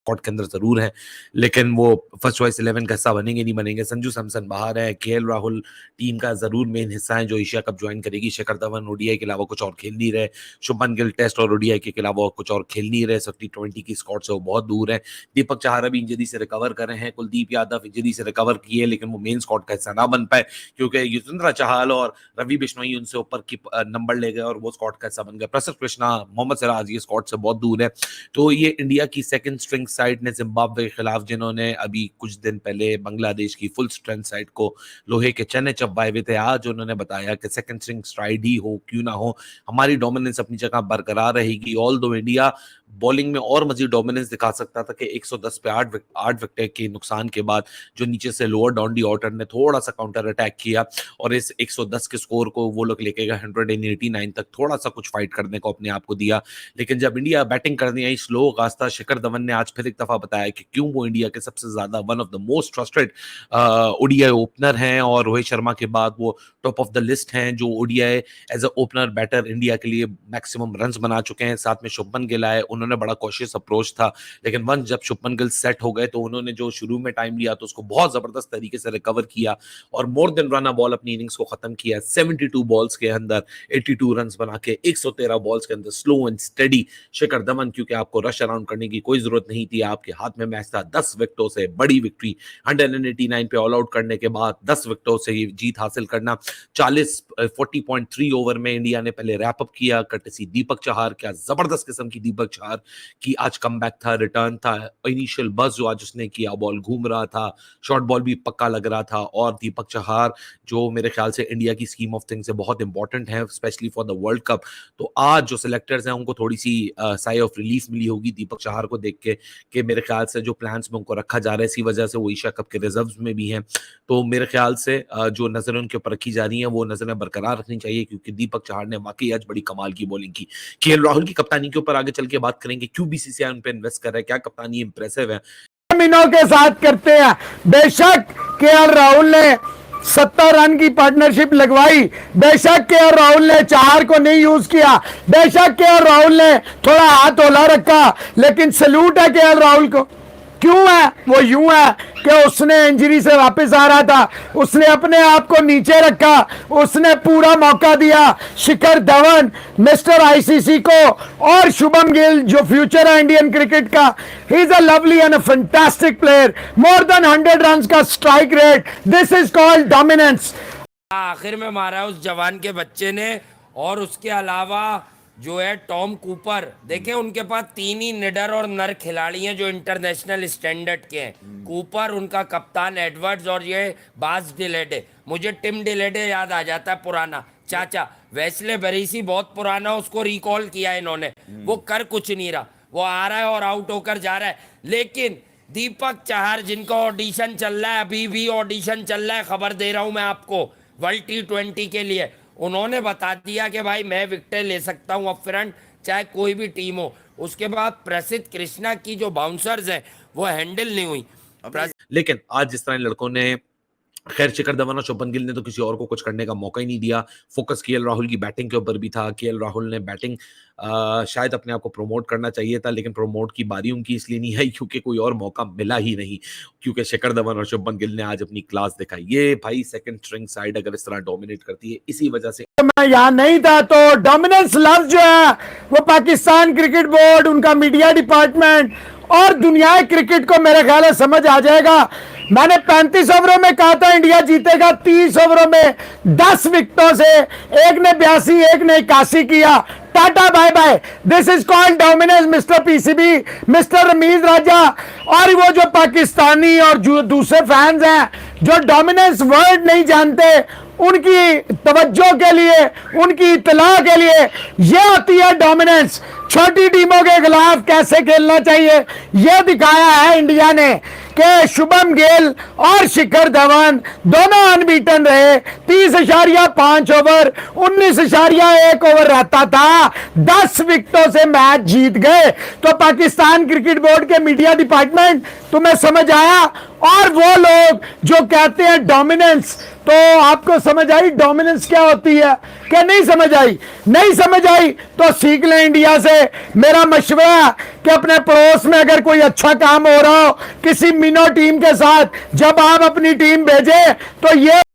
Squad के अंदर जरूर है, लेकिन वो फर्स्ट चॉइस 11 का हिस्सा बनेंगे नहीं बनेंगे। संजू सैमसन बाहर है, केएल राहुल टीम का जरूर मेन हिस्सा है जो एशिया कप ज्वाइन करेगी। शिखर धवन ओडीआई के अलावा कुछ और खेल नहीं रहे, शुभमन गिल टेस्ट और ओडीआई के अलावा कुछ और खेल नहीं रहे, T20 की स्क्वाड से वो बहुत दूर है। दीपक चहार अभी इंजरी से रिकवर कर रहे हैं, कुलदीप यादव इंजरी से रिकवर किए लेकिन वो मेन स्क्वाड का हिस्सा ना बन पाए क्योंकि युजवेंद्र चहल और रवि बिश्नोई उनसे ऊपर की नंबर ले गए और वो स्क्वाड का हिस्सा बन गए। प्रसिद्ध कृष्णा, मोहम्मद सिराज ये स्क्वाड से बहुत दूर है। तो ये इंडिया की सेकंड स्ट्रिंग साइड ने जिम्बाब्वे के खिलाफ, जिन्होंने अभी कुछ दिन पहले बांग्लादेश की फुल स्ट्रेंथ साइड को लोहे के चने चबाए हुए थे, आज उन्होंने बताया कि सेकंड स्ट्रिंग साइड ही हो क्यों ना हो, हमारी डोमिनेंस अपनी जगह बरकरार रहेगी। ऑल दो इंडिया बॉलिंग में और मजीद डोमिनेंस दिखा सकता था कि 110 पे 8 विकेट के नुकसान के बाद जो नीचे से लोअर डॉन्डी ऑर्डर ने थोड़ा सा काउंटर अटैक किया और इस 110 के स्कोर को वो लोग लेके गए 189 तक, थोड़ा सा कुछ फाइट करने को अपने आप को दिया। लेकिन जब इंडिया बैटिंग करने आई स्लो गास्ता, शिखर धवन ने आज फिर एक दफा बताया कि क्यों वो इंडिया के सबसे ज्यादा one of the most trusted ODI opener हैं और रोहित शर्मा के बाद वो टॉप ऑफ द लिस्ट हैं जो ODI as a opener batter India के लिए मैक्सिमम रन्स बना चुके हैं। साथ में शुभमन गिल आए, उन्होंने बड़ा कॉशियस अप्रोच था, लेकिन वंस जब शुभमन गिल सेट हो गए तो उन्होंने जो शुरू में टाइम लिया तो उसको बहुत जबरदस्त तरीके से रिकवर किया और मोर देन रन बॉल अपनी इनिंग्स को खत्म किया। 72 बॉल्स के अंदर 82 रन्स बना के 113 बॉल्स के अंदर slow and steady Shikhar Dhawan, क्योंकि आपको रश अराउंड करने की कोई जरूरत नहीं थी, आपके हाथ में मैच था 10 विकेटों से बड़ी विक्ट्री, 189 पे ऑल आउट करने के बाद 10 विकेटों से ये जीत हासिल करना। 40.3 ओवर में इंडिया ने पहले रैप अप किया कर्टेसी दीपक चहार, क्या जबरदस्त किस्म की दीपक चहार की आज कमबैक था, रिटर्न था, इनिशियल बस जो आज उसने किया, बॉल घूम रहा था, शॉर्ट बॉल भी पक्का लग रहा था और दीपक चहार जो मेरे ख्याल से इंडिया की स्कीम ऑफ थिंग्स से बहुत इंपॉर्टेंट है specially for the world cup. तो आज जो सिलेक्टर्स हैं उनको थोड़ी सी साई ऑफ रिलीफ मिली होगी दीपक चहार को देख के कि मेरे ख्याल से जो प्लान्स में उनको रखा जा रहा है इसी वजह से वो एशिया कप के रिजर्व्स में भी हैं। तो मेरे ख्याल से जो नजरें उनके ऊपर रखी जा रही हैं वो नजरें बरकरार रखनी चाहिए क्योंकि दीपक चहार ने वाकई आज बड़ी कमाल की बॉलिंग की। केएल राहुल की कप्तानी के ऊपर आगे चल के बात करेंगे, क्यों बीसीसीआई उन पे इन्वेस्ट कर रहा है, क्या कप्तानी इंप्रेसिव है। मीनों के साथ करते हैं। बेशक केएल राहुल ने 70 रन की पार्टनरशिप लगवाई, बेशक केएल राहुल ने चहार को नहीं यूज किया, बेशक केएल राहुल ने थोड़ा हाथ होला रखा, लेकिन सल्यूट है केएल राहुल को। क्यों है वो? यूं है कि उसने इंजरी से वापस आ रहा था, उसने अपने आप को नीचे रखा, उसने पूरा मौका दिया शिखर धवन मिस्टर आईसीसी को और शुभम गिल जो फ्यूचर है इंडियन क्रिकेट का। He is a lovely and a fantastic player, more than 100 run का strike rate, this is called dominance. आखिर में मारा उस जवान के बच्चे ने। और उसके अलावा जो है टॉम कूपर, देखें उनके पास 3 ही निडर और नर खिलाड़ी हैं जो इंटरनेशनल स्टैंडर्ड के हैं। कूपर, उनका कप्तान एडवर्ड्स और ये बाज डिलेडे। मुझे टिम डिलेडे याद आ जाता है पुराना चाचा। वेस्ले बेरिसी बहुत पुराना, उसको रिकॉल किया इन्होंने, वो कर कुछ नहीं रहा, वो आ रहा है और आउट होकर जा रहा है। लेकिन दीपक चहार जिनका ऑडिशन चल रहा है, अभी भी ऑडिशन चल रहा है, खबर दे रहा हूँ मैं आपको, वर्ल्ड T20 के लिए, उन्होंने बता दिया कि भाई मैं विकेट ले सकता हूं अप फ्रंट चाहे कोई भी टीम हो। उसके बाद प्रसिद्ध कृष्णा की जो बाउंसर्स हैं वो हैंडल नहीं हुई। लेकिन आज जिस तरह लड़कों ने, खैर शिखर धवन और शुभमन गिल ने तो किसी और को कुछ करने का मौका ही नहीं दिया, फोकस केएल राहुल की बैटिंग के ऊपर भी था। केएल राहुल ने बैटिंग शायद अपने आप को प्रमोट करना चाहिए था, लेकिन प्रमोट की बारी उनकी इसलिए नहीं आई क्योंकि कोई और मौका मिला ही नहीं, क्योंकि शिखर धवन और शुभमन गिल ने आज अपनी क्लास दिखाई। ये भाई सेकंड स्ट्रिंग साइड अगर इस तरह डोमिनेट करती है, इसी वजह से मैं यहाँ नहीं था तो डोमिनेंस लफ्ज जो है वो पाकिस्तान क्रिकेट बोर्ड, उनका मीडिया डिपार्टमेंट और दुनिया क्रिकेट को मेरे ख्याल है समझ आ जाएगा। मैंने 35 ओवरों में कहा था इंडिया जीतेगा, 30 ओवरों में 10 विकेटों से, एक ने 82 एक ने 81 किया। Tata bye bye, this is called dominance mister PCB, mister Ramiz Raja. और वो जो पाकिस्तानी और जो दूसरे फैंस हैं जो डोमिनेंस वर्ड नहीं जानते, उनकी तवज्जो के लिए, उनकी इत्तला के लिए ये होती है डोमिनेंस। छोटी टीमों के खिलाफ कैसे खेलना चाहिए यह दिखाया है इंडिया ने कि शुभम गिल और शिखर धवन दोनों अनबीटन रहे। 30.5 ओवर, 19.1 ओवर रहता था, 10 विकेटों से मैच जीत गए। तो पाकिस्तान क्रिकेट बोर्ड के मीडिया डिपार्टमेंट, तुम्हें समझ आया? और वो लोग जो कहते हैं डोमिनेंस, तो आपको समझ आई डोमिनेंस क्या होती है क्या नहीं समझ आई? नहीं समझ आई तो सीख लें इंडिया से। मेरा मशवरा है कि अपने पड़ोस में अगर कोई अच्छा काम हो रहा हो किसी मिनो टीम के साथ, जब आप अपनी टीम भेजें तो ये